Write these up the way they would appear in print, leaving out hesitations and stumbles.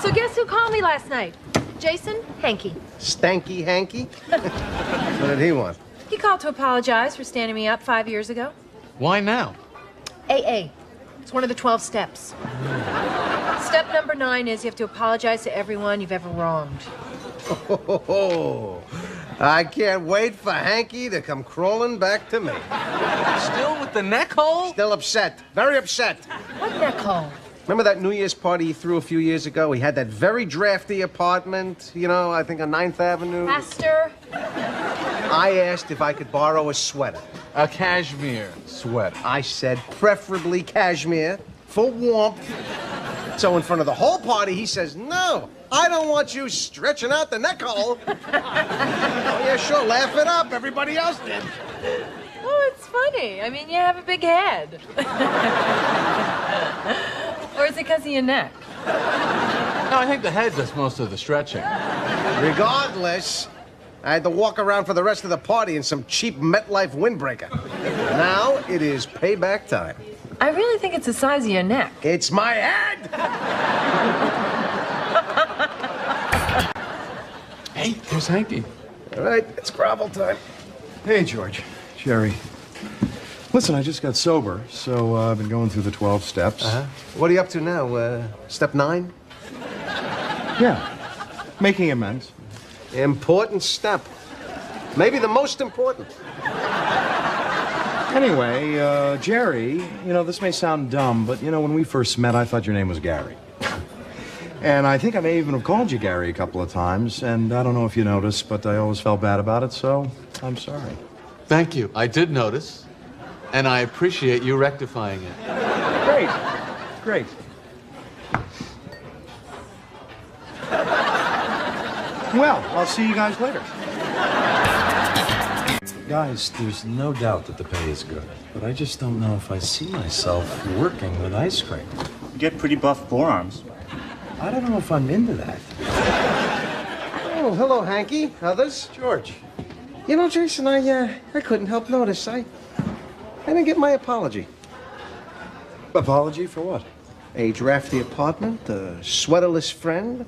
So guess who called me last night? Jason Hankey. Stanky Hanky? What did he want? He called to apologize for standing me up 5 years ago. Why now? AA. It's one of the 12 steps. Step number 9 is you have to apologize to everyone you've ever wronged. Oh, I can't wait for Hanky to come crawling back to me. Still with the neck hole? Still upset. Very upset. What neck hole? Remember that New Year's party he threw a few years ago? He had that very drafty apartment, you know, I think on 9th Avenue. Pastor. I asked if I could borrow a sweater. A cashmere sweater. I said preferably cashmere for warmth. So in front of the whole party, he says, no, I don't want you stretching out the neck hole. Oh, yeah, sure, laugh it up. Everybody else did. Oh, it's funny. I mean, you have a big head. Or is it because of your neck? No, I think the head does most of the stretching. Regardless, I had to walk around for the rest of the party in some cheap MetLife windbreaker. Now it is payback time. I really think it's the size of your neck. It's my head! Hey, there's Hanky. All right, it's grovel time. Hey, George. Jerry. Listen, I just got sober, so I've been going through the 12 steps. What are you up to now? Step 9? Yeah. Making amends. Important step. Maybe the most important. Anyway, Jerry, you know, this may sound dumb, but, you know, when we first met, I thought your name was Gary. And I think I may even have called you Gary a couple of times, and I don't know if you noticed, but I always felt bad about it, so I'm sorry. Thank you. I did notice, and I appreciate you rectifying it. Great. Great. Well, I'll see you guys later. Guys, there's no doubt that the pay is good, but I just don't know if I see myself working with ice cream. You get pretty buff forearms. I don't know if I'm into that. Oh, hello, Hanky. Others? George. You know, Jason, I couldn't help notice. I didn't get my apology. Apology for what? A drafty apartment, a sweaterless friend,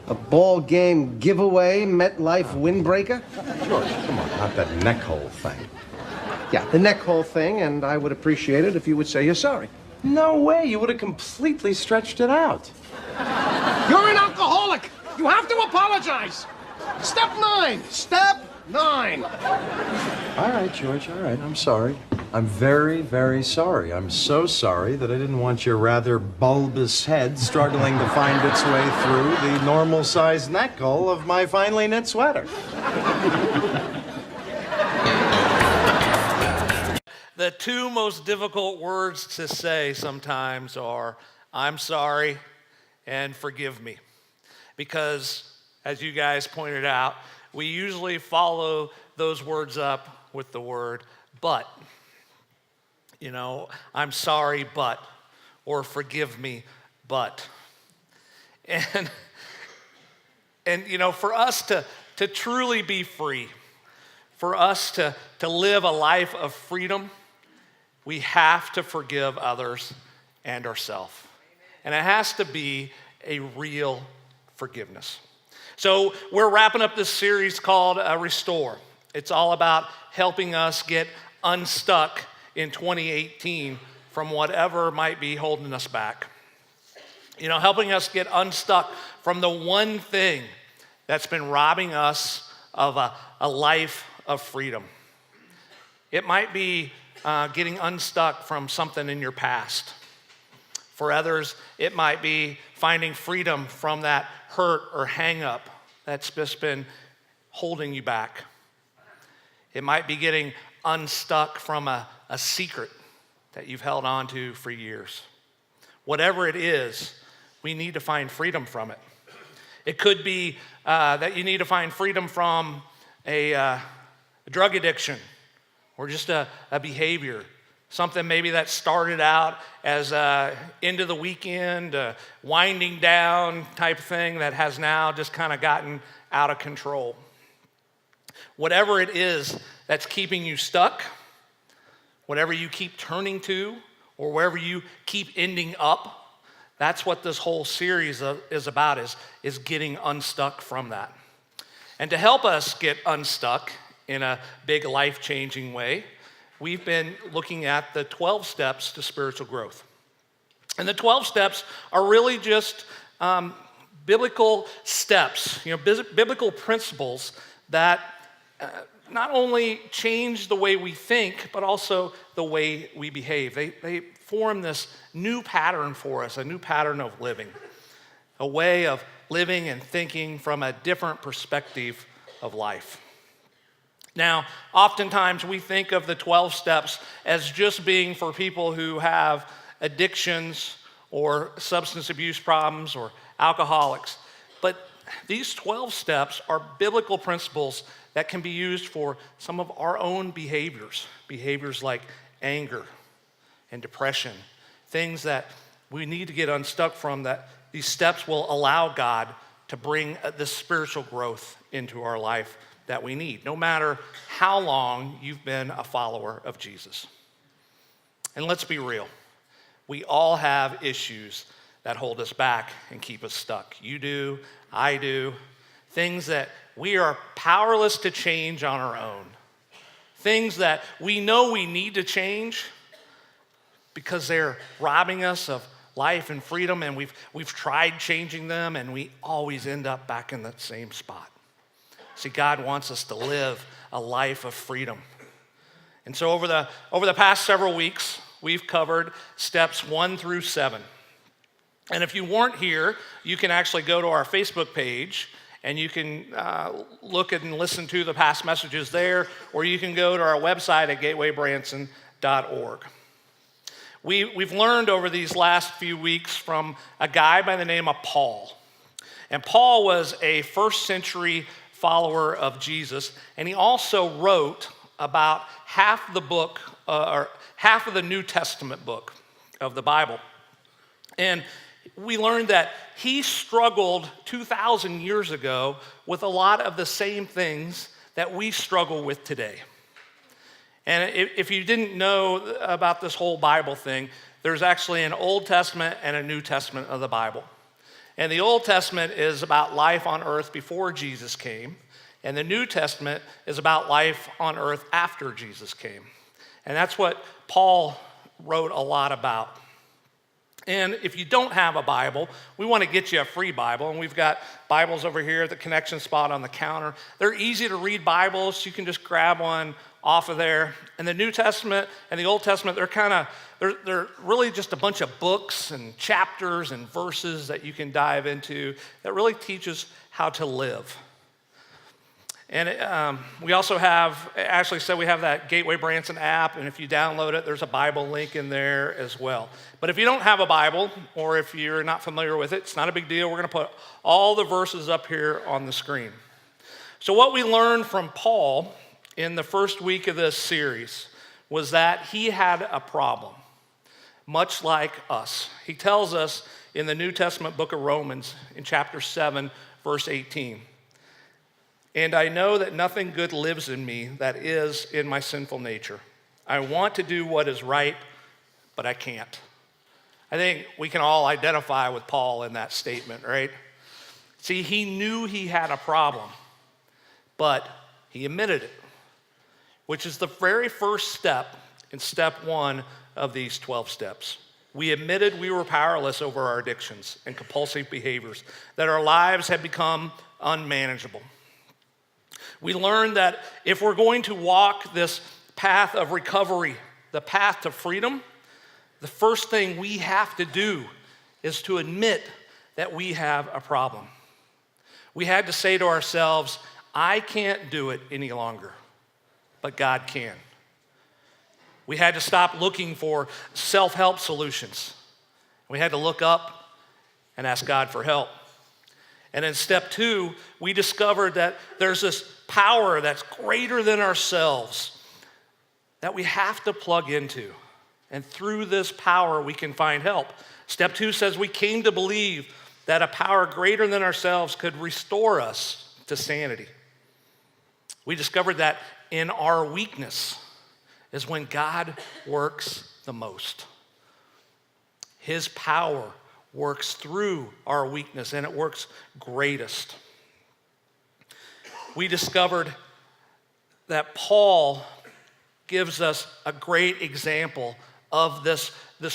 a ball game giveaway, MetLife windbreaker. George, come on, not that neck hole thing. Yeah, the neck hole thing, and I would appreciate it if you would say you're sorry. No way, you would have completely stretched it out. You're an alcoholic! You have to apologize! Step 9! Step 9! All right, George, all right, I'm sorry. I'm very, very sorry. I'm so sorry that I didn't want your rather bulbous head struggling to find its way through the normal-sized neck hole of my finely knit sweater. The two most difficult words to say sometimes are, I'm sorry and forgive me. Because, as you guys pointed out, we usually follow those words up with the word but. You know, I'm sorry, but, or forgive me, but. And you know, for us to truly be free, for us to live a life of freedom, we have to forgive others and ourselves. And it has to be a real forgiveness. So we're wrapping up this series called Restore. It's all about helping us get unstuck in 2018 from whatever might be holding us back. You know, helping us get unstuck from the one thing that's been robbing us of a life of freedom. It might be getting unstuck from something in your past. For others, it might be finding freedom from that hurt or hang up that's just been holding you back. It might be getting unstuck from a secret that you've held on to for years. Whatever it is, we need to find freedom from it. It could be that you need to find freedom from a drug addiction or just a behavior. Something maybe that started out as into the weekend, winding down type thing that has now just kind of gotten out of control. Whatever it is that's keeping you stuck, whatever you keep turning to, or wherever you keep ending up, That's what this whole series is about, is getting unstuck from that. And to help us get unstuck in a big life-changing way, we've been looking at the 12 steps to spiritual growth. And the 12 steps are really just biblical steps, biblical principles that not only change the way we think, but also the way we behave. They form this new pattern for us, a new pattern of living, a way of living and thinking from a different perspective of life. Now, oftentimes we think of the 12 steps as just being for people who have addictions or substance abuse problems or alcoholics. But these 12 steps are biblical principles that can be used for some of our own behaviors like anger and depression, things that we need to get unstuck from, that these steps will allow God to bring this spiritual growth into our life that we need, no matter how long you've been a follower of Jesus. And let's be real. We all have issues that hold us back and keep us stuck. You do, I do. Things that we are powerless to change on our own. Things that we know we need to change because they're robbing us of life and freedom, and we've tried changing them, and we always end up back in that same spot. See, God wants us to live a life of freedom. And so over the past several weeks, we've covered steps 1 through 7. And if you weren't here, you can actually go to our Facebook page and you can look and listen to the past messages there, or you can go to our website at gatewaybranson.org. We've learned over these last few weeks from a guy by the name of Paul. And Paul was a first century follower of Jesus, and he also wrote about half the book, or half of the New Testament book of the Bible. And we learned that he struggled 2,000 years ago with a lot of the same things that we struggle with today. And if you didn't know about this whole Bible thing, there's actually an Old Testament and a New Testament of the Bible. And the Old Testament is about life on earth before Jesus came, and the New Testament is about life on earth after Jesus came. And that's what Paul wrote a lot about. And if you don't have a Bible, we want to get you a free Bible. And we've got Bibles over here at the connection spot on the counter. They're easy to read Bibles. You can just grab one off of there. And the New Testament and the Old Testament, they're really just a bunch of books and chapters and verses that you can dive into that really teaches how to live. And we also have, Ashley said we have that Gateway Branson app, and if you download it, there's a Bible link in there as well. But if you don't have a Bible, or if you're not familiar with it, it's not a big deal. We're going to put all the verses up here on the screen. So what we learned from Paul in the first week of this series was that he had a problem, much like us. He tells us in the New Testament book of Romans in chapter 7, verse 18, "And I know that nothing good lives in me, that is, in my sinful nature. I want to do what is right, but I can't." I think we can all identify with Paul in that statement, right? See, he knew he had a problem, but he admitted it, which is the very first step in step 1 of these 12 steps. We admitted we were powerless over our addictions and compulsive behaviors, that our lives had become unmanageable. We learned that if we're going to walk this path of recovery, the path to freedom, the first thing we have to do is to admit that we have a problem. We had to say to ourselves, I can't do it any longer, but God can. We had to stop looking for self-help solutions. We had to look up and ask God for help. And in step 2, we discovered that there's this power that's greater than ourselves that we have to plug into. And through this power, we can find help. Step 2 says we came to believe that a power greater than ourselves could restore us to sanity. We discovered that in our weakness is when God works the most. His power works through our weakness, and it works greatest. We discovered that Paul gives us a great example of this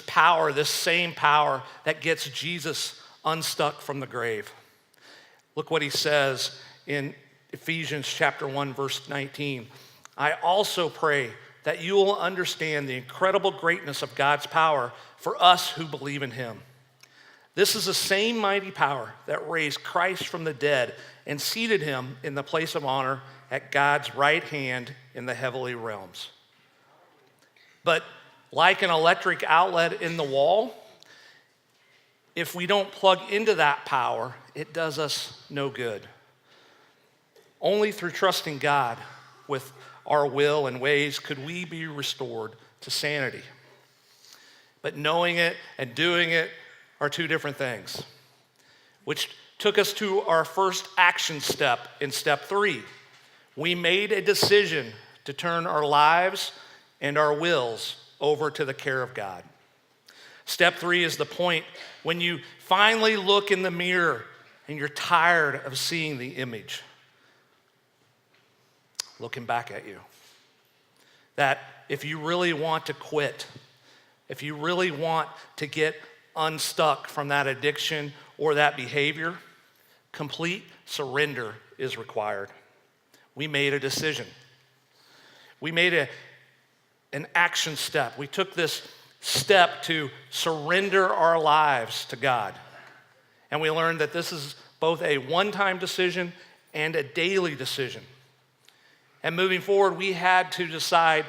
power, this same power that gets Jesus unstuck from the grave. Look what he says in Ephesians chapter 1, verse 19. I also pray that you will understand the incredible greatness of God's power for us who believe in him. This is the same mighty power that raised Christ from the dead and seated him in the place of honor at God's right hand in the heavenly realms. But like an electric outlet in the wall, if we don't plug into that power, it does us no good. Only through trusting God with our will and ways could we be restored to sanity. But knowing it and doing it are two different things, which took us to our first action step in step 3. We made a decision to turn our lives and our wills over to the care of God. Step 3 is the point when you finally look in the mirror and you're tired of seeing the image looking back at you. That if you really want to quit, if you really want to get unstuck from that addiction or that behavior, complete surrender is required. We made a decision. We made an action step. We took this step to surrender our lives to God. And we learned that this is both a one-time decision and a daily decision. And moving forward, we had to decide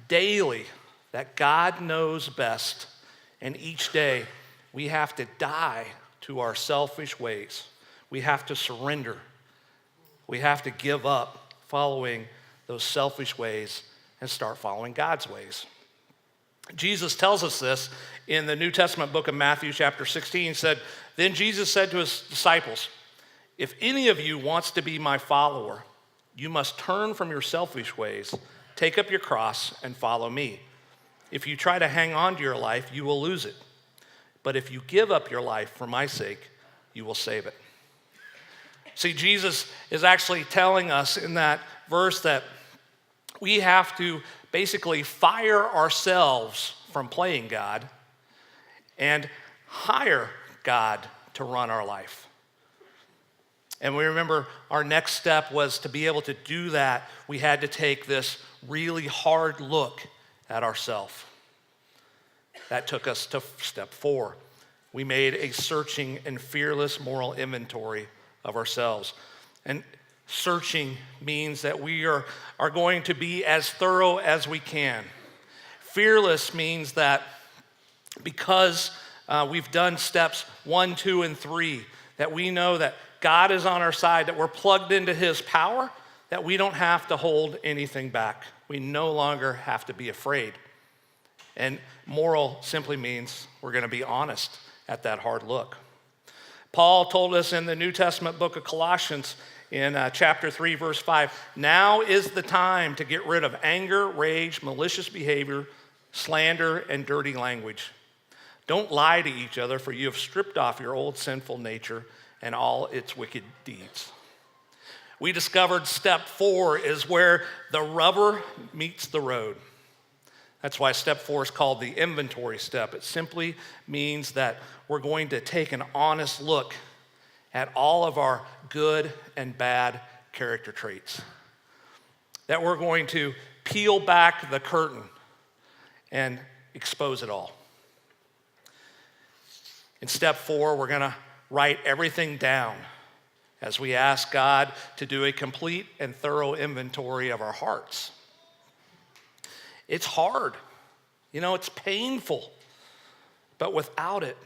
daily that God knows best. And each day, we have to die to our selfish ways. We have to surrender. We have to give up following those selfish ways and start following God's ways. Jesus tells us this in the New Testament book of Matthew chapter 16. He said, then Jesus said to his disciples, if any of you wants to be my follower, you must turn from your selfish ways, take up your cross, and follow me. If you try to hang on to your life, you will lose it. But if you give up your life for my sake, you will save it. See, Jesus is actually telling us in that verse that we have to basically fire ourselves from playing God and hire God to run our life. And we remember our next step was to be able to do that, we had to take this really hard look at ourselves. That took us to step 4. We made a searching and fearless moral inventory of ourselves. And searching means that we are going to be as thorough as we can. Fearless means that because we've done steps 1, 2, and 3, that we know that God is on our side, that we're plugged into his power, that we don't have to hold anything back. We no longer have to be afraid. And moral simply means we're going to be honest at that hard look. Paul told us in the New Testament book of Colossians in chapter 3, verse 5, now is the time to get rid of anger, rage, malicious behavior, slander, and dirty language. Don't lie to each other, for you have stripped off your old sinful nature and all its wicked deeds. We discovered step 4 is where the rubber meets the road. That's why step 4 is called the inventory step. It simply means that we're going to take an honest look at all of our good and bad character traits. That we're going to peel back the curtain and expose it all. In step 4, we're going to write everything down as we ask God to do a complete and thorough inventory of our hearts. It's hard. It's painful. But without it,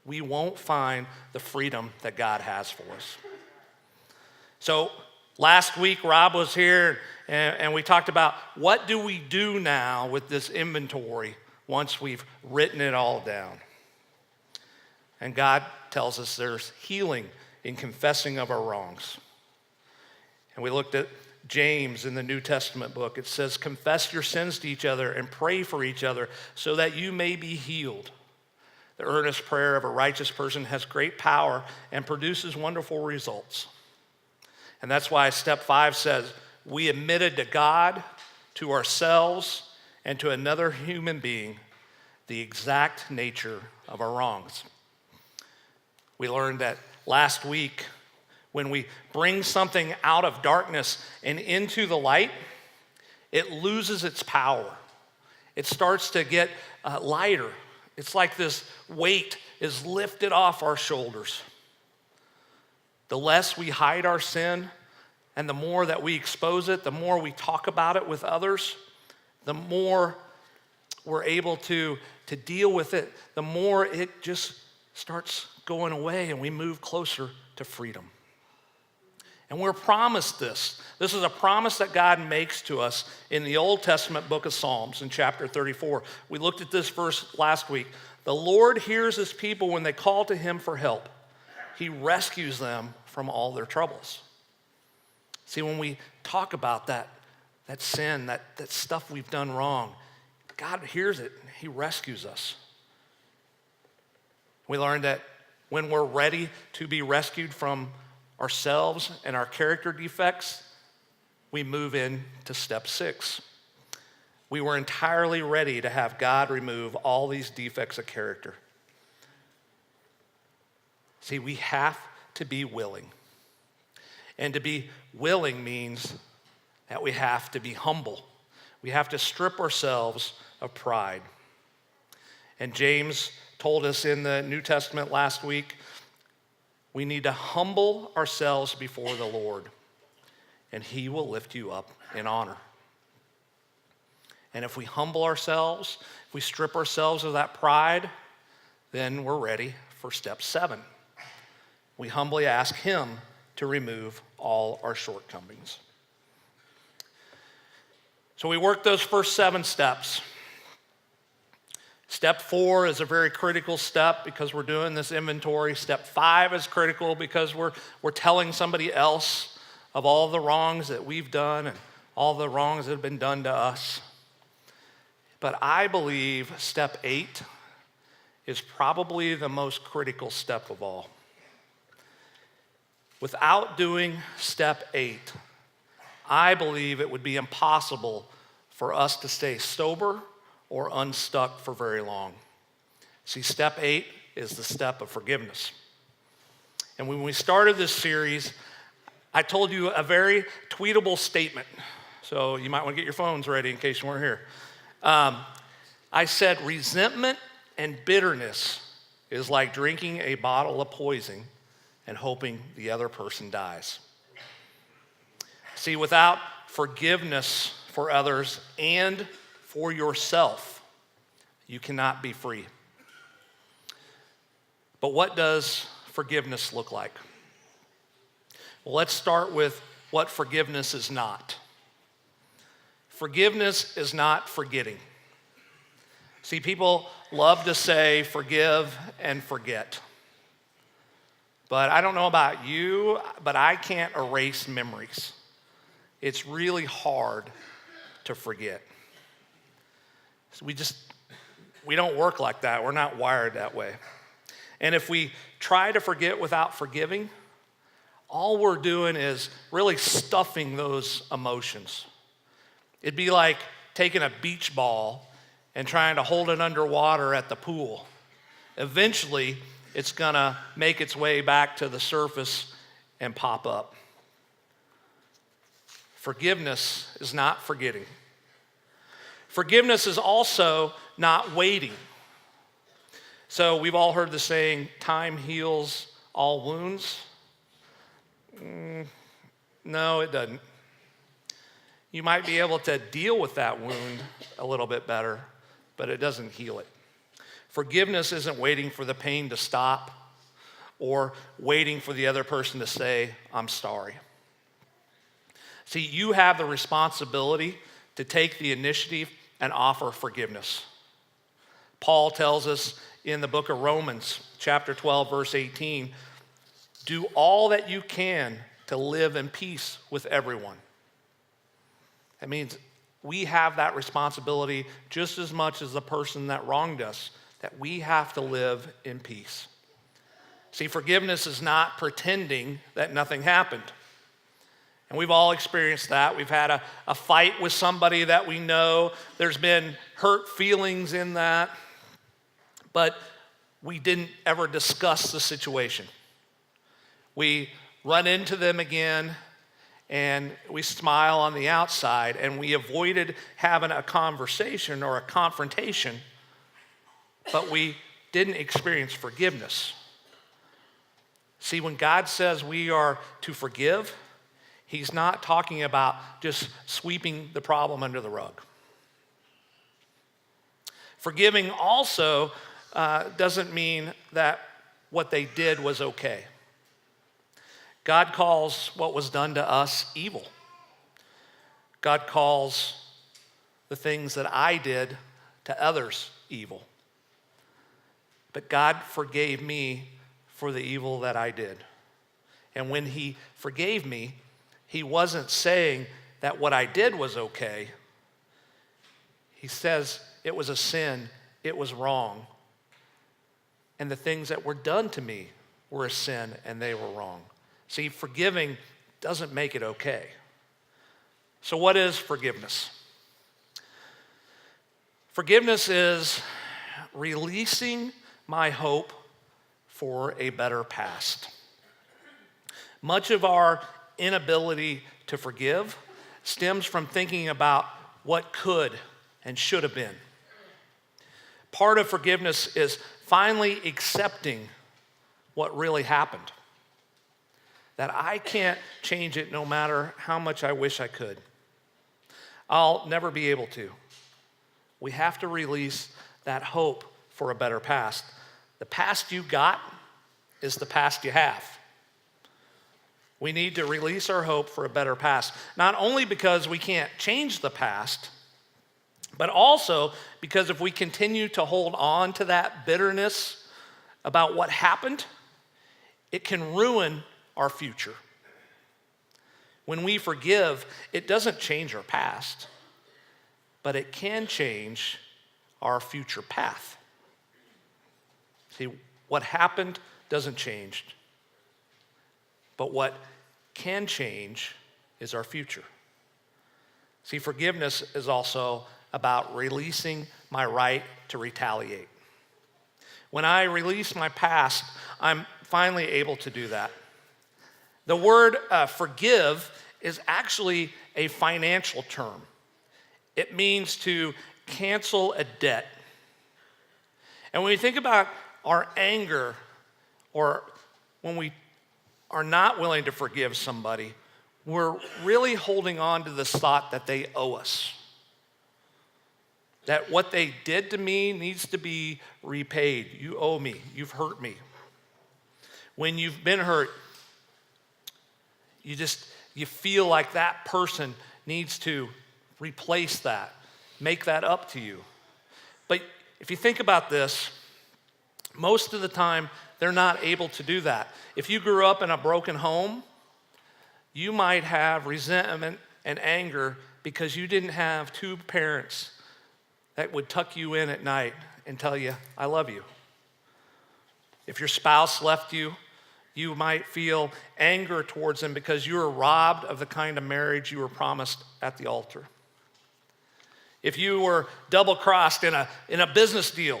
we won't find the freedom that God has for us. So last week, Rob was here, and we talked about what do we do now with this inventory once we've written it all down. And God tells us there's healing in confessing of our wrongs. And we looked at James in the New Testament book. It says, confess your sins to each other and pray for each other so that you may be healed. The earnest prayer of a righteous person has great power and produces wonderful results. And that's why step 5 says, we admitted to God, to ourselves, and to another human being the exact nature of our wrongs. We learned that last week, when we bring something out of darkness and into the light, it loses its power. It starts to get lighter. It's like this weight is lifted off our shoulders. The less we hide our sin and the more that we expose it, the more we talk about it with others, the more we're able to deal with it, the more it just starts going away and we move closer to freedom. And we're promised this. This is a promise that God makes to us in the Old Testament book of Psalms in chapter 34. We looked at this verse last week. The Lord hears his people when they call to him for help. He rescues them from all their troubles. See, when we talk about that sin, that stuff we've done wrong, God hears it. He rescues us. We learned that when we're ready to be rescued from ourselves and our character defects, we move into step 6. We were entirely ready to have God remove all these defects of character. See, we have to be willing. And to be willing means that we have to be humble. We have to strip ourselves of pride. And James told us in the New Testament last week, we need to humble ourselves before the Lord, and he will lift you up in honor. And if we humble ourselves, if we strip ourselves of that pride, then we're ready for step 7. We humbly ask him to remove all our shortcomings. So we worked those first 7 steps. Step 4 is a very critical step because we're doing this inventory. Step 5 is critical because we're telling somebody else of all the wrongs that we've done and all the wrongs that have been done to us. But I believe step 8 is probably the most critical step of all. Without doing step 8, I believe it would be impossible for us to stay sober or unstuck for very long. See, step 8 is the step of forgiveness. And when we started this series, I told you a very tweetable statement. So you might want to get your phones ready in case you weren't here. I said, resentment and bitterness is like drinking a bottle of poison and hoping the other person dies. See, without forgiveness for others and for yourself, you cannot be free. But what does forgiveness look like? Well, let's start with what forgiveness is not. Forgiveness is not forgetting. See, people love to say forgive and forget. But I don't know about you, but I can't erase memories. It's really hard to forget. So we don't work like that. We're not wired that way. And if we try to forget without forgiving, all we're doing is really stuffing those emotions. It'd be like taking a beach ball and trying to hold it underwater at the pool. Eventually, it's gonna make its way back to the surface and pop up. Forgiveness is not forgetting. Forgiveness is also not waiting. So we've all heard the saying, time heals all wounds. No, it doesn't. You might be able to deal with that wound a little bit better, but it doesn't heal it. Forgiveness isn't waiting for the pain to stop or waiting for the other person to say, I'm sorry. See, you have the responsibility to take the initiative and offer forgiveness. Paul tells us in the book of Romans, chapter 12, verse 18, do all that you can to live in peace with everyone. That means we have that responsibility just as much as the person that wronged us that we have to live in peace. See, forgiveness is not pretending that nothing happened. And we've all experienced that. We've had a fight with somebody that we know. There's been hurt feelings in that. But we didn't ever discuss the situation. We run into them again, and we smile on the outside, and we avoided having a conversation or a confrontation, but we didn't experience forgiveness. See, when God says we are to forgive, He's not talking about just sweeping the problem under the rug. Forgiving also doesn't mean that what they did was okay. God calls what was done to us evil. God calls the things that I did to others evil. But God forgave me for the evil that I did. And when He forgave me, He wasn't saying that what I did was okay. He says it was a sin, it was wrong. And the things that were done to me were a sin and they were wrong. See, forgiving doesn't make it okay. So what is forgiveness? Forgiveness is releasing my hope for a better past. Much of our inability to forgive stems from thinking about what could and should have been. Part of forgiveness is finally accepting what really happened. That I can't change it no matter how much I wish I could. I'll never be able to. We have to release that hope for a better past. The past you got is the past you have. We need to release our hope for a better past, not only because we can't change the past, but also because if we continue to hold on to that bitterness about what happened, it can ruin our future. When we forgive, it doesn't change our past, but it can change our future path. See, what happened doesn't change, but what can change is our future. See, forgiveness is also about releasing my right to retaliate. When I release my past, I'm finally able to do that. The word forgive is actually a financial term. It means to cancel a debt. And when we think about our anger, or when we are not willing to forgive somebody, we're really holding on to this thought that they owe us. That what they did to me needs to be repaid. You owe me. You've hurt me. When you've been hurt, you feel like that person needs to replace that, make that up to you. But if you think about this, most of the time, they're not able to do that. If you grew up in a broken home, you might have resentment and anger because you didn't have two parents that would tuck you in at night and tell you, I love you. If your spouse left you, you might feel anger towards them because you were robbed of the kind of marriage you were promised at the altar. If you were double-crossed in a business deal,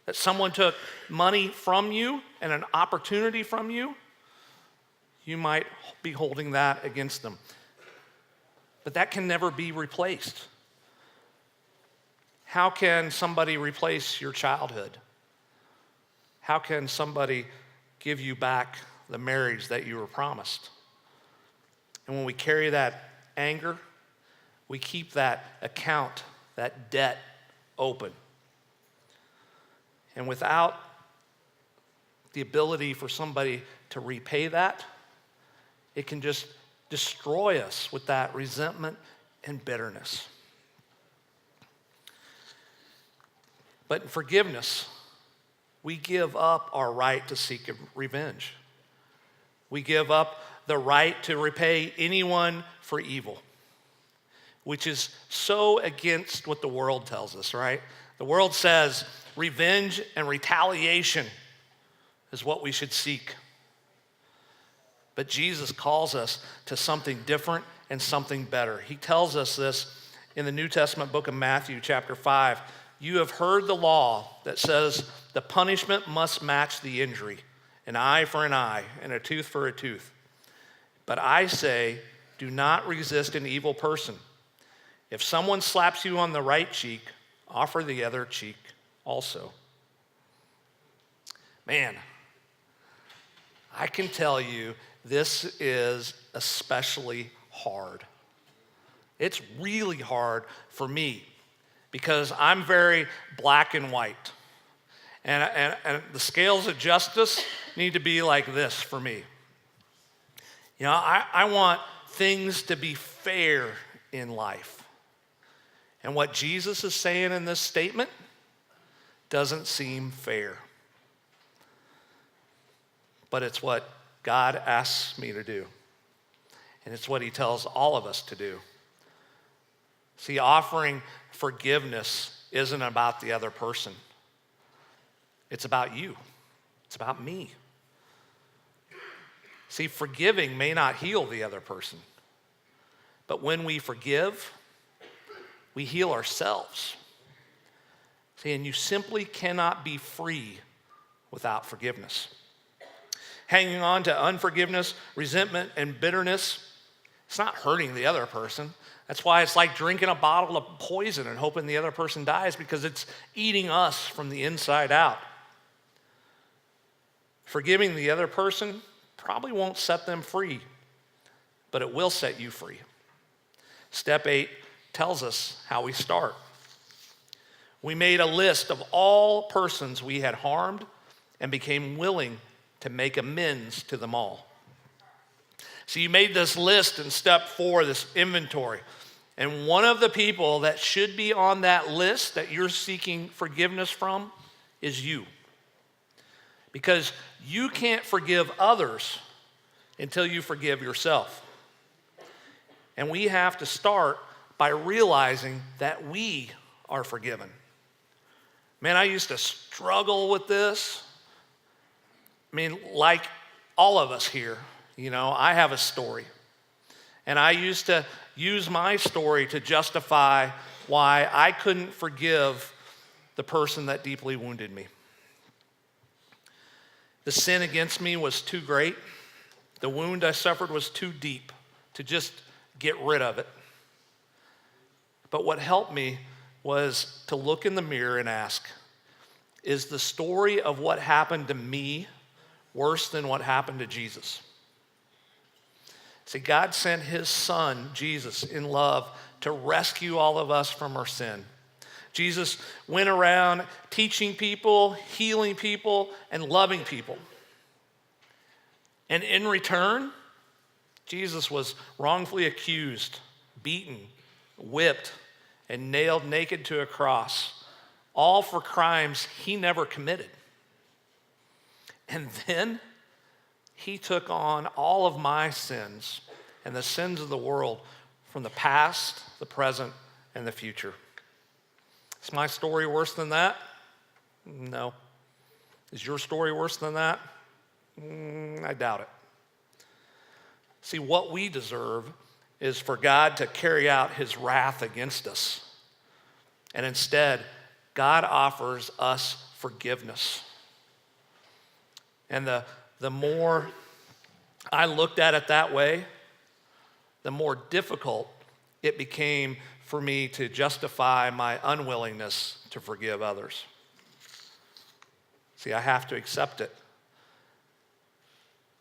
that someone took money from you and an opportunity from you, you might be holding that against them. But that can never be replaced. How can somebody replace your childhood? How can somebody give you back the marriage that you were promised? And when we carry that anger, we keep that account, that debt open. And without the ability for somebody to repay that, it can just destroy us with that resentment and bitterness. But in forgiveness, we give up our right to seek revenge. We give up the right to repay anyone for evil, which is so against what the world tells us, right? The world says revenge and retaliation is what we should seek. But Jesus calls us to something different and something better. He tells us this in the New Testament book of Matthew, chapter 5. You have heard the law that says the punishment must match the injury, an eye for an eye and a tooth for a tooth. But I say, do not resist an evil person. If someone slaps you on the right cheek, offer the other cheek also. Man, I can tell you this is especially hard. It's really hard for me because I'm very black and white. And the scales of justice need to be like this for me. You know, I want things to be fair in life. And what Jesus is saying in this statement doesn't seem fair. But it's what God asks me to do. And it's what he tells all of us to do. See, offering forgiveness isn't about the other person. It's about you. It's about me. See, forgiving may not heal the other person, but when we forgive, we heal ourselves. See, and you simply cannot be free without forgiveness. Hanging on to unforgiveness, resentment, and bitterness, it's not hurting the other person. That's why it's like drinking a bottle of poison and hoping the other person dies, because it's eating us from the inside out. Forgiving the other person probably won't set them free, but it will set you free. Step 8 tells us how we start. We made a list of all persons we had harmed and became willing to make amends to them all. So you made this list in step 4, this inventory. And one of the people that should be on that list that you're seeking forgiveness from is you. Because you can't forgive others until you forgive yourself. And we have to start by realizing that we are forgiven. Man, I used to struggle with this. I mean, like all of us here, you know, I have a story. And I used to use my story to justify why I couldn't forgive the person that deeply wounded me. The sin against me was too great. The wound I suffered was too deep to just get rid of it. But what helped me was to look in the mirror and ask, is the story of what happened to me worse than what happened to Jesus? See, God sent his son, Jesus, in love to rescue all of us from our sin. Jesus went around teaching people, healing people, and loving people. And in return, Jesus was wrongfully accused, beaten, whipped, and nailed naked to a cross, all for crimes he never committed. And then he took on all of my sins and the sins of the world from the past, the present, and the future. Is my story worse than that? No. Is your story worse than that? I doubt it. See, what we deserve is for God to carry out his wrath against us. And instead, God offers us forgiveness. And the more I looked at it that way, the more difficult it became for me to justify my unwillingness to forgive others. See, I have to accept it.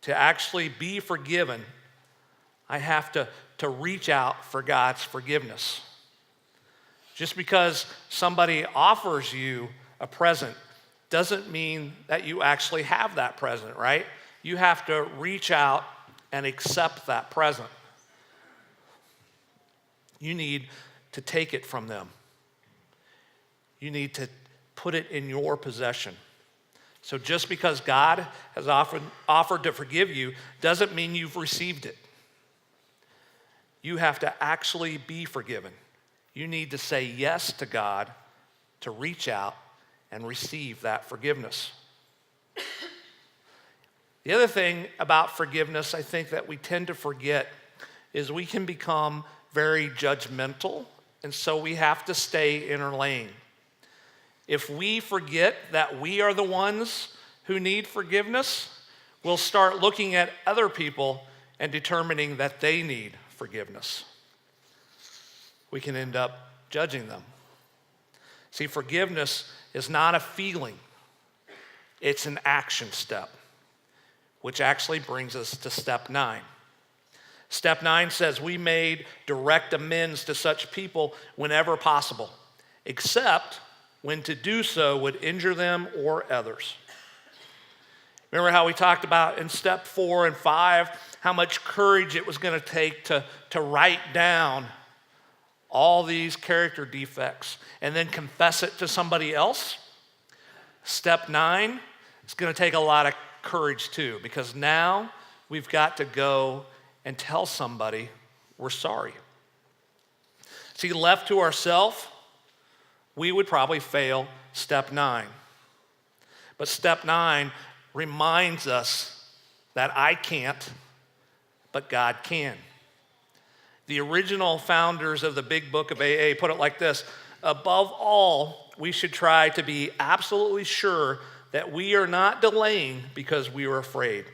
To actually be forgiven, I have to reach out for God's forgiveness. Just because somebody offers you a present doesn't mean that you actually have that present, right? You have to reach out and accept that present. You need to take it from them. You need to put it in your possession. So just because God has offered to forgive you doesn't mean you've received it. You have to actually be forgiven. You need to say yes to God to reach out and receive that forgiveness. The other thing about forgiveness, I think, that we tend to forget is we can become very judgmental, and so we have to stay in our lane. If we forget that we are the ones who need forgiveness, we'll start looking at other people and determining that they need forgiveness. We can end up judging them. See, forgiveness is not a feeling, it's an action step, which actually brings us to step 9. Step 9 says we made direct amends to such people whenever possible, except when to do so would injure them or others. Remember how we talked about in step 4 and 5 how much courage it was going to take to write down all these character defects and then confess it to somebody else? Step 9, it's going to take a lot of courage too, because now we've got to go and tell somebody we're sorry. See, left to ourselves, we would probably fail step 9. But step 9 reminds us that I can't, but God can. The original founders of the Big Book of AA put it like this: above all, we should try to be absolutely sure that we are not delaying because we are afraid.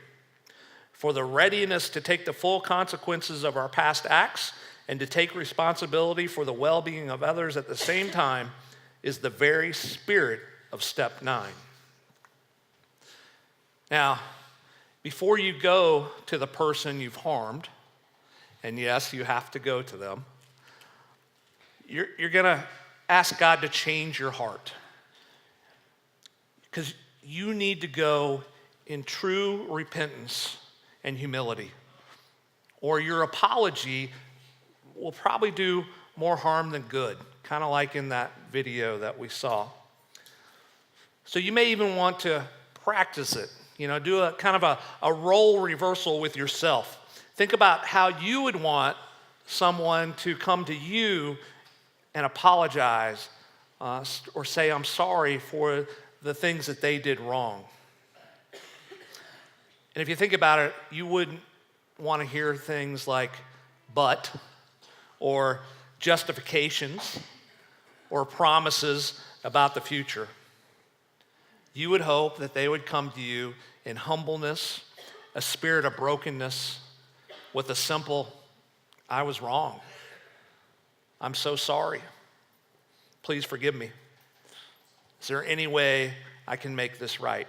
For the readiness to take the full consequences of our past acts and to take responsibility for the well-being of others at the same time is the very spirit of step 9. Now, before you go to the person you've harmed, and yes, you have to go to them, you're going to ask God to change your heart. Because you need to go in true repentance and humility, or your apology will probably do more harm than good, kind of like in that video that we saw. So you may even want to practice it, do a kind of a role reversal with yourself. Think about how you would want someone to come to you and apologize or say, I'm sorry for the things that they did wrong. And if you think about it, you wouldn't want to hear things like but, or justifications, or promises about the future. You would hope that they would come to you in humbleness, a spirit of brokenness, with a simple, I was wrong. I'm so sorry. Please forgive me. Is there any way I can make this right?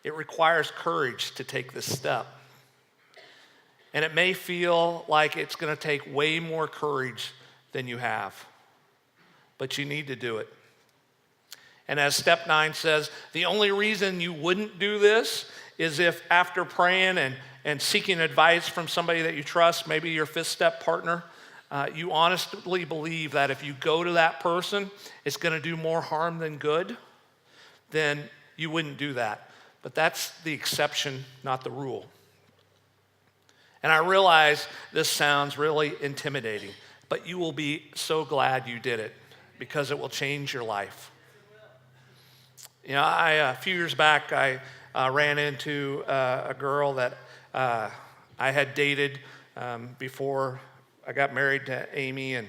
It requires courage to take this step. And it may feel like it's going to take way more courage than you have, but you need to do it. And as step 9 says, the only reason you wouldn't do this is if after praying and seeking advice from somebody that you trust, maybe your 5th step partner, you honestly believe that if you go to that person, it's going to do more harm than good, then you wouldn't do that. But that's the exception, not the rule. And I realize this sounds really intimidating, but you will be so glad you did it because it will change your life. A few years back, I ran into a girl that I had dated before I got married to Amy, and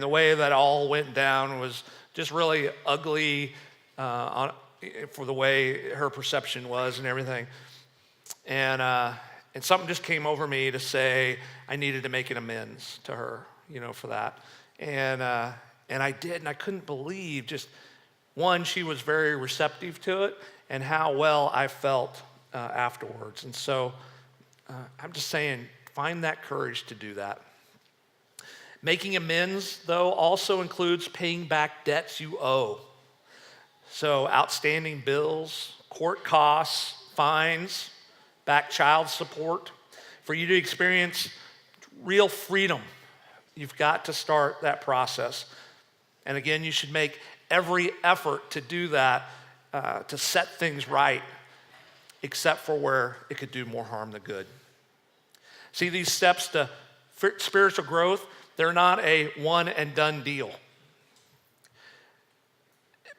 the way that all went down was just really ugly for the way her perception was and everything. And something just came over me to say I needed to make an amends to her, for that. And I did, and I couldn't believe just, one, she was very receptive to it, and how well I felt afterwards. And so I'm just saying, find that courage to do that. Making amends, though, also includes paying back debts you owe. So outstanding bills, court costs, fines, back child support. For you to experience real freedom, you've got to start that process. And again, you should make every effort to do that, to set things right, except for where it could do more harm than good. See, these steps to spiritual growth, they're not a one and done deal.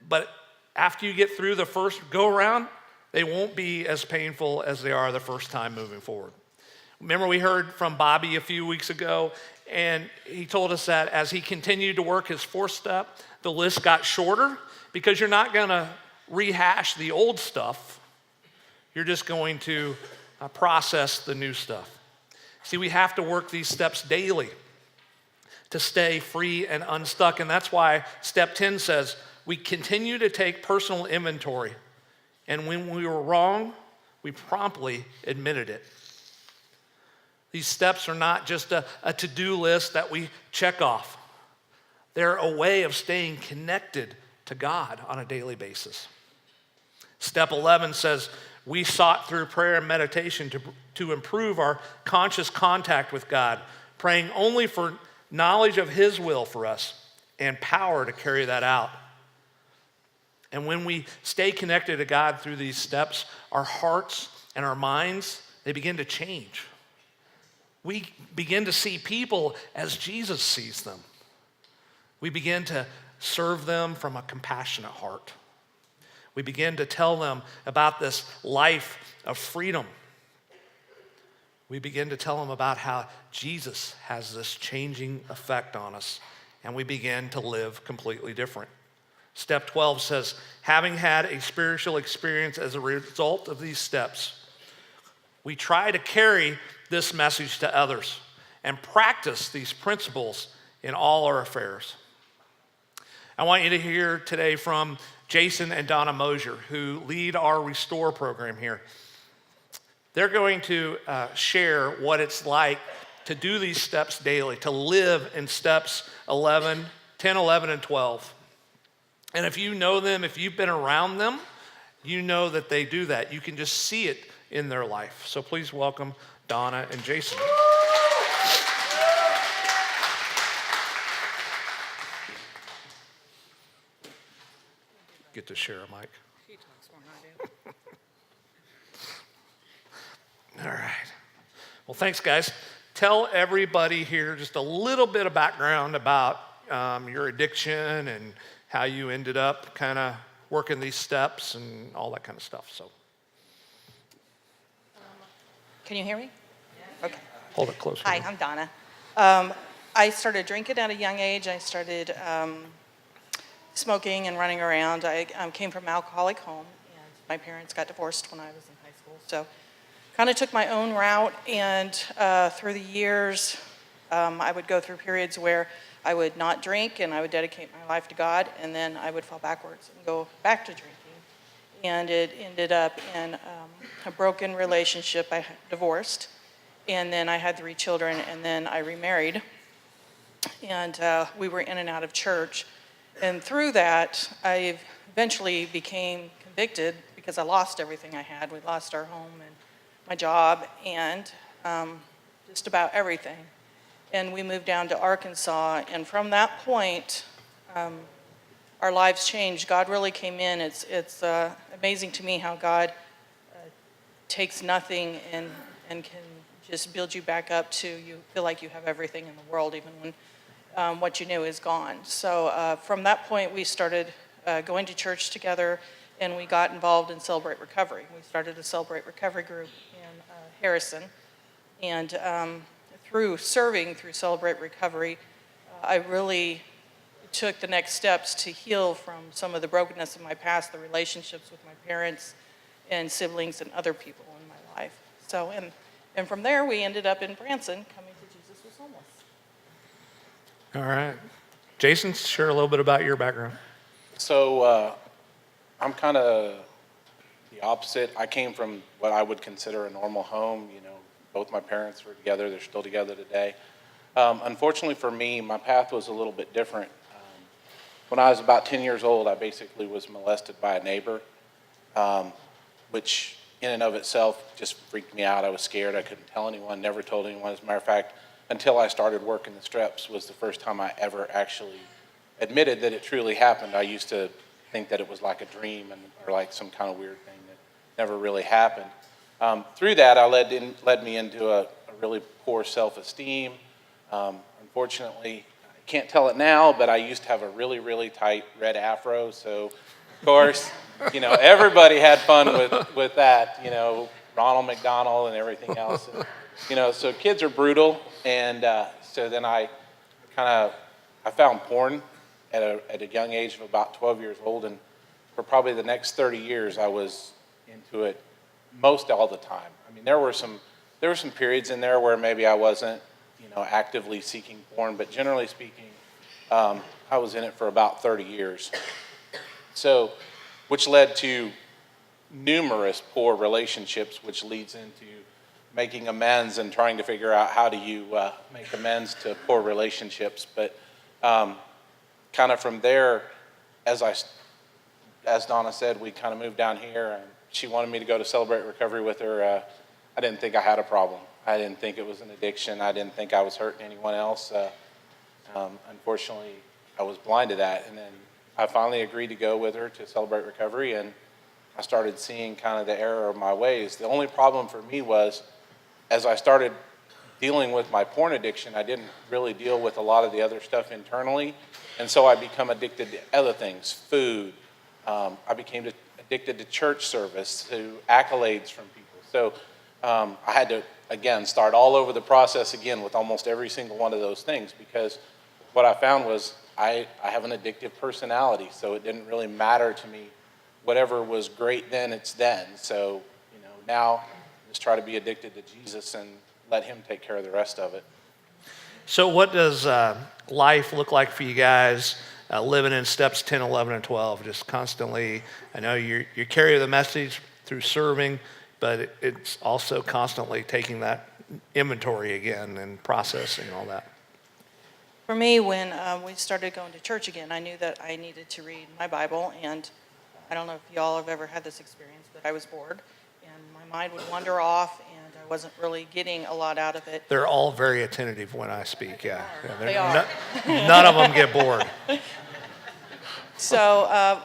But after you get through the first go around, they won't be as painful as they are the first time moving forward. Remember, we heard from Bobby a few weeks ago, and he told us that as he continued to work his fourth step, the list got shorter because you're not going to rehash the old stuff. You're just going to process the new stuff. See, we have to work these steps daily to stay free and unstuck. And that's why step 10 says, we continue to take personal inventory. And when we were wrong, we promptly admitted it. These steps are not just a to-do list that we check off. They're a way of staying connected to God on a daily basis. Step 11 says, we sought through prayer and meditation to improve our conscious contact with God, praying only for knowledge of His will for us and power to carry that out. And when we stay connected to God through these steps, our hearts and our minds, they begin to change. We begin to see people as Jesus sees them. We begin to serve them from a compassionate heart. We begin to tell them about this life of freedom. We begin to tell them about how Jesus has this changing effect on us, and we begin to live completely different. Step 12 says, having had a spiritual experience as a result of these steps, we try to carry this message to others and practice these principles in all our affairs. I want you to hear today from Jason and Donna Mosier, who lead our Restore program here. They're going to share what it's like to do these steps daily, to live in steps 10, 11, and 12. And if you know them, if you've been around them, you know that they do that. You can just see it in their life. So please welcome Donna and Jason. Get to share a mic. All right. Well, thanks, guys. Tell everybody here just a little bit of background about your addiction and how you ended up kind of working these steps and all that kind of stuff. So, can you hear me? Okay. Hold it closer. Hi, I'm Donna. I started drinking at a young age. I started smoking and running around. I came from an alcoholic home, and my parents got divorced when I was in high school. So kind of took my own route, and through the years, I would go through periods where I would not drink, and I would dedicate my life to God, and then I would fall backwards and go back to drinking. And it ended up in a broken relationship. I divorced, and then I had 3 children, and then I remarried. And we were in and out of church. And through that, I eventually became convicted because I lost everything I had. We lost our home and my job and just about everything. And we moved down to Arkansas. And from that point, our lives changed. God really came in. It's amazing to me how God takes nothing and can just build you back up to you feel like you have everything in the world, even when what you knew is gone. So from that point, we started going to church together, and we got involved in Celebrate Recovery. We started a Celebrate Recovery group in Harrison. And through serving through Celebrate Recovery, I really took the next steps to heal from some of the brokenness of my past, the relationships with my parents and siblings and other people in my life. So, and from there, we ended up in Branson, coming to Jesus Was Homeless. All right. Jason, share a little bit about your background. So I'm kind of the opposite. I came from what I would consider a normal home. You know, both my parents were together. They're still together today. Unfortunately for me, my path was a little bit different. When I was about 10 years old, I basically was molested by a neighbor, which in and of itself just freaked me out. I was scared. I couldn't tell anyone, never told anyone. As a matter of fact, until I started working the Streps was the first time I ever actually admitted that it truly happened. I used to think that it was like a dream or like some kind of weird thing that never really happened. Through that, led me into a really poor self-esteem. Unfortunately, I can't tell it now, but I used to have a really, really tight red afro, so Of course, everybody had fun with that, Ronald McDonald and everything else. And, so kids are brutal, and so then I found porn at a young age of about 12 years old, and for probably the next 30 years, I was into it most all the time. I mean, there were some periods in there where maybe I wasn't, actively seeking porn, but generally speaking, I was in it for about 30 years. So, which led to numerous poor relationships, which leads into making amends and trying to figure out how do you make amends to poor relationships. But kind of from there, as Donna said, we kind of moved down here, and she wanted me to go to Celebrate Recovery with her. I didn't think I had a problem. I didn't think it was an addiction. I didn't think I was hurting anyone else. Unfortunately, I was blind to that. And then I finally agreed to go with her to Celebrate Recovery, and I started seeing kind of the error of my ways. The only problem for me was, as I started dealing with my porn addiction, I didn't really deal with a lot of the other stuff internally. And so I become addicted to other things, food. I became addicted to church service, to accolades from people. So I had to, again, start all over the process again with almost every single one of those things, because what I found was I have an addictive personality, so it didn't really matter to me. Whatever was great then, it's then. So, now just try to be addicted to Jesus and let him take care of the rest of it. So what does life look like for you guys living in steps 10, 11, and 12? Just constantly, I know you carry the message through serving, but it's also constantly taking that inventory again and processing all that. For me, when we started going to church again, I knew that I needed to read my Bible, and I don't know if y'all have ever had this experience, but I was bored, and my mind would wander off, and I wasn't really getting a lot out of it. They're all very attentive when I speak, yeah. They are. None of them get bored. So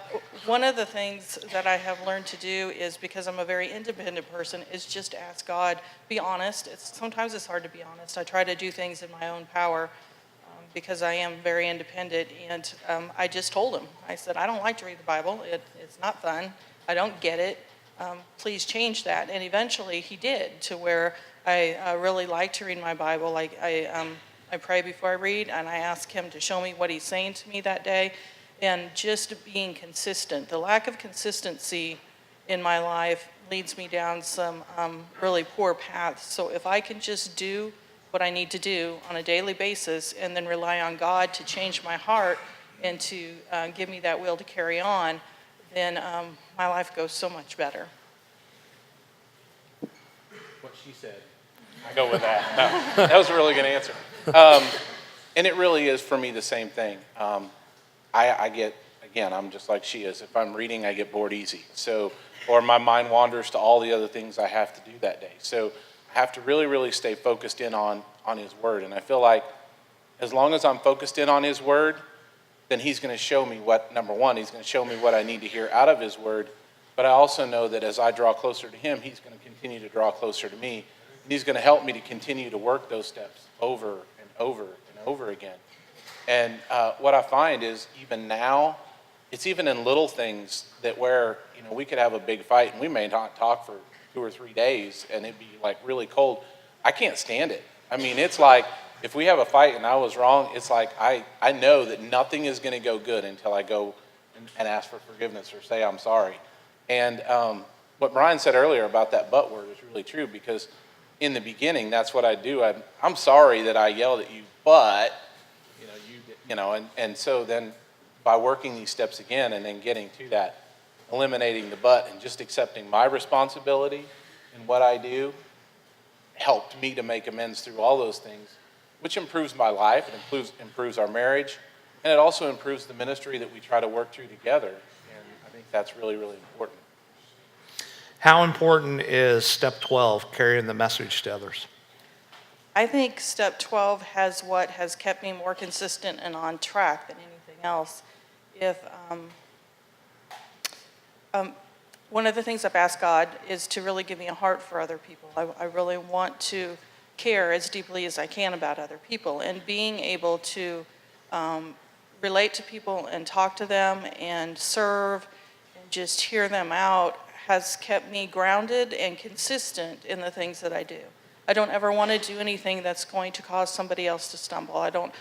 one of the things that I have learned to do is, because I'm a very independent person, is just ask God, be honest. Sometimes it's hard to be honest. I try to do things in my own power because I am very independent, and I just told him. I said, I don't like to read the Bible. It's not fun. I don't get it. Please change that. And eventually he did, to where I really like to read my Bible. Like I pray before I read, and I ask him to show me what he's saying to me that day. And just being consistent. The lack of consistency in my life leads me down some really poor paths. So if I can just do what I need to do on a daily basis, and then rely on God to change my heart and to give me that will to carry on, then my life goes so much better. What she said. I go with that. No, that was a really good answer. And it really is, for me, the same thing. I get, again, I'm just like she is. If I'm reading, I get bored easy. So, or my mind wanders to all the other things I have to do that day. So I have to really, really stay focused in on his word. And I feel like as long as I'm focused in on his word, then he's going to show me number one, he's going to show me what I need to hear out of his word. But I also know that as I draw closer to him, he's going to continue to draw closer to me. And he's going to help me to continue to work those steps over and over and over again. And what I find is, even now, it's even in little things that where, we could have a big fight and we may not talk for 2 or 3 days and it'd be like really cold. I can't stand it. I mean, it's like, if we have a fight and I was wrong, it's like I know that nothing is going to go good until I go and ask for forgiveness or say I'm sorry. And what Brian said earlier about that but word is really true, because in the beginning, that's what I do. I'm sorry that I yelled at you, but... and so then by working these steps again and then getting to that, eliminating the but and just accepting my responsibility in what I do, helped me to make amends through all those things, which improves my life, it improves our marriage, and it also improves the ministry that we try to work through together. And I think that's really, really important. How important is step 12, carrying the message to others? I think step 12 has what has kept me more consistent and on track than anything else. One of the things I've asked God is to really give me a heart for other people. I really want to care as deeply as I can about other people, and being able to relate to people and talk to them and serve just hear them out has kept me grounded and consistent in the things that I do. I don't ever want to do anything that's going to cause somebody else to stumble. I don't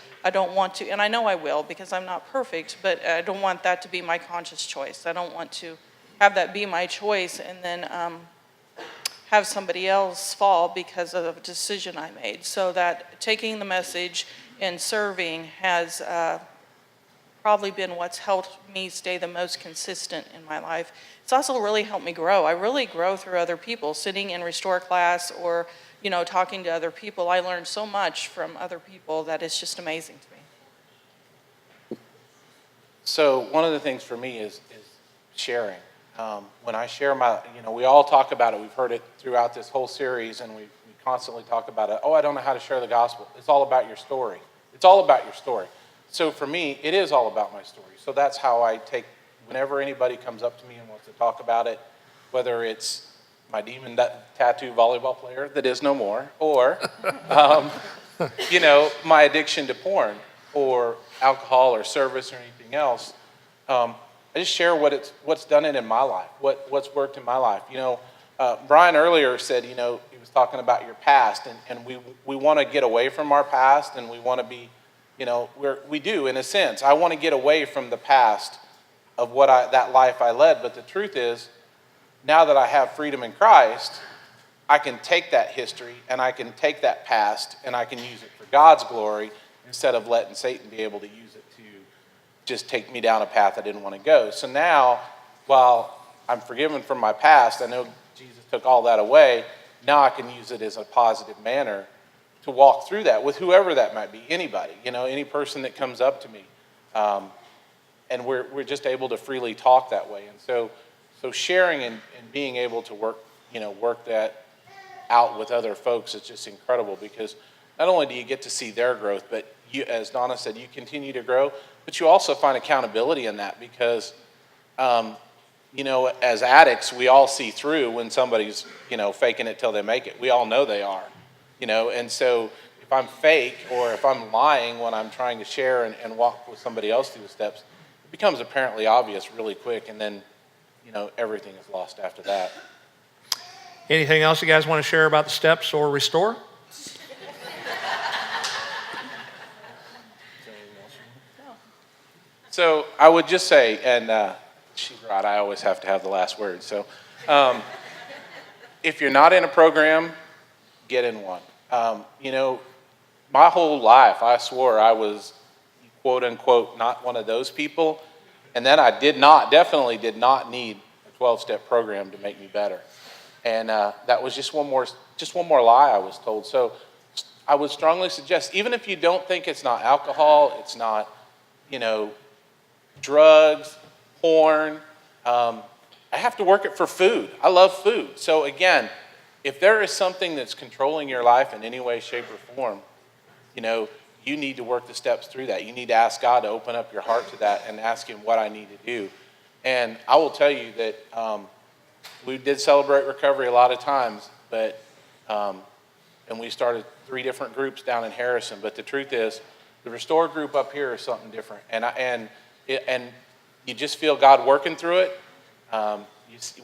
want to, and I know I will because I'm not perfect, but I don't want that to be my conscious choice. I don't want to have that be my choice and then have somebody else fall because of a decision I made. So that taking the message and serving has probably been what's helped me stay the most consistent in my life. It's also really helped me grow. I really grow through other people, sitting in Restore class or talking to other people. I learned so much from other people that it's just amazing to me. So one of the things for me is sharing. When I share we all talk about it. We've heard it throughout this whole series, and we constantly talk about it. Oh, I don't know how to share the gospel. It's all about your story. It's all about your story. So for me, it is all about my story. So that's how I take, whenever anybody comes up to me and wants to talk about it, whether it's my demon tattoo volleyball player that is no more, or, my addiction to porn or alcohol or service or anything else, I just share what's done it in my life, what's worked in my life. Brian earlier said, he was talking about your past, and we want to get away from our past, and we want to be, we do in a sense. I want to get away from the past of that life I led, but the truth is, now that I have freedom in Christ, I can take that history and I can take that past and I can use it for God's glory instead of letting Satan be able to use it to just take me down a path I didn't want to go. So now, while I'm forgiven from my past, I know Jesus took all that away, now I can use it as a positive manner to walk through that with whoever that might be, anybody, any person that comes up to me. And we're just able to freely talk that way. And so sharing and being able to work that out with other folks is just incredible, because not only do you get to see their growth, but you, as Donna said, you continue to grow, but you also find accountability in that, because, as addicts, we all see through when somebody's, faking it till they make it. We all know they are, and so if I'm fake or if I'm lying when I'm trying to share and walk with somebody else through the steps, it becomes apparently obvious really quick, and then everything is lost after that. Anything else you guys want to share about the steps or Restore? So I would just say, and she's right, I always have to have the last word. So if you're not in a program, get in one. My whole life, I swore I was, quote unquote, not one of those people. And then I definitely did not need a 12-step program to make me better. And that was just one more lie I was told. So I would strongly suggest, even if you don't think it's not alcohol, it's not, drugs, porn, I have to work it for food. I love food. So again, if there is something that's controlling your life in any way, shape, or form, you need to work the steps through that. You need to ask God to open up your heart to that and ask Him what I need to do. And I will tell you that we did celebrate recovery a lot of times, but and we started 3 different groups down in Harrison. But the truth is, the Restore group up here is something different, and you just feel God working through it.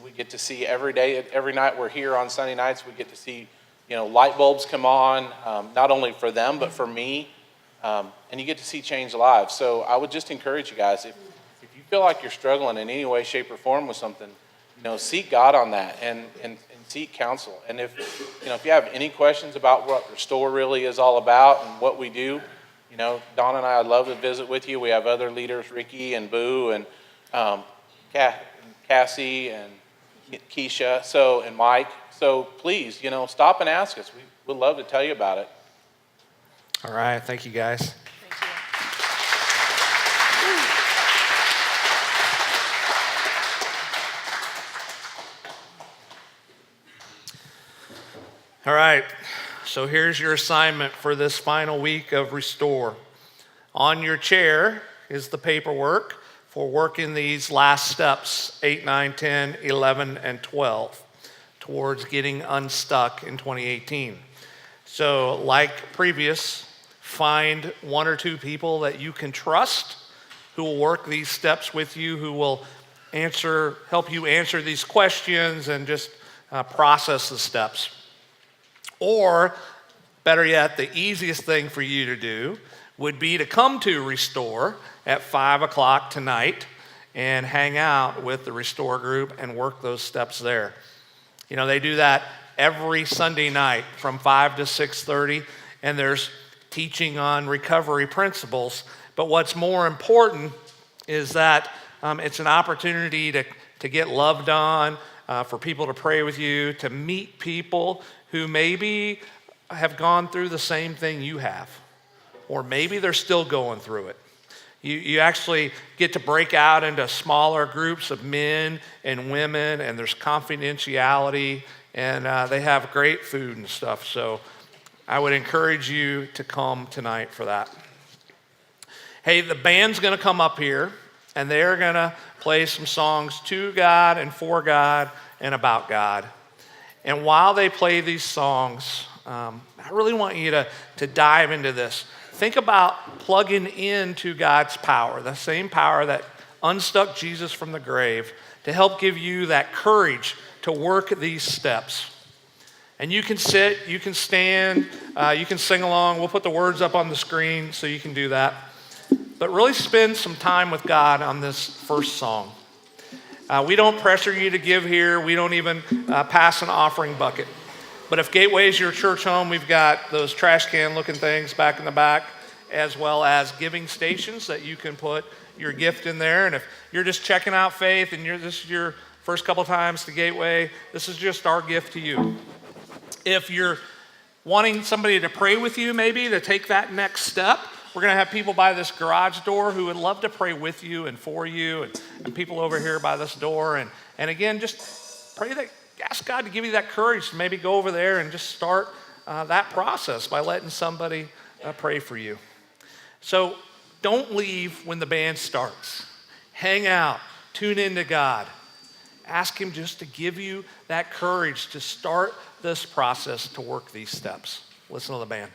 We get to see every day, every night we're here on Sunday nights. We get to see light bulbs come on, not only for them but for me. And you get to see change lives. So I would just encourage you guys, if you feel like you're struggling in any way, shape, or form with something, seek God on that and seek counsel. And if you have any questions about what Restore really is all about and what we do, Don and I would love to visit with you. We have other leaders, Ricky and Boo and Cassie and Keisha, and Mike. So please, stop and ask us. We would love to tell you about it. All right. Thank you, guys. Thank you. All right. So here's your assignment for this final week of Restore. On your chair is the paperwork for working these last steps, 8, 9, 10, 11, and 12, towards getting unstuck in 2018. So like previous, find 1 or 2 people that you can trust who will work these steps with you, who will help you answer these questions and just process the steps. Or, better yet, the easiest thing for you to do would be to come to Restore at 5 o'clock tonight and hang out with the Restore group and work those steps there. You know, they do that every Sunday night from 5 to 6:30, and there's teaching on recovery principles. But what's more important is that it's an opportunity to get loved on, for people to pray with you, to meet people who maybe have gone through the same thing you have, or maybe they're still going through it. You actually get to break out into smaller groups of men and women, and there's confidentiality, and they have great food and stuff. So I would encourage you to come tonight for that. Hey, the band's going to come up here, and they're going to play some songs to God and for God and about God. And while they play these songs, I really want you to dive into this. Think about plugging into God's power, the same power that unstuck Jesus from the grave, to help give you that courage to work these steps. And you can sit, you can stand, you can sing along. We'll put the words up on the screen so you can do that. But really spend some time with God on this first song. We don't pressure you to give here. We don't even pass an offering bucket. But if Gateway is your church home, we've got those trash can looking things back in the back, as well as giving stations that you can put your gift in there. And if you're just checking out Faith and this is your first couple times to Gateway, this is just our gift to you. If you're wanting somebody to pray with you, maybe to take that next step, we're going to have people by this garage door who would love to pray with you and for you, and people over here by this door. And again, just pray that, ask God to give you that courage to maybe go over there and just start that process by letting somebody pray for you. So don't leave when the band starts. Hang out, tune into God. Ask Him just to give you that courage to start this process to work these steps. Listen to the band.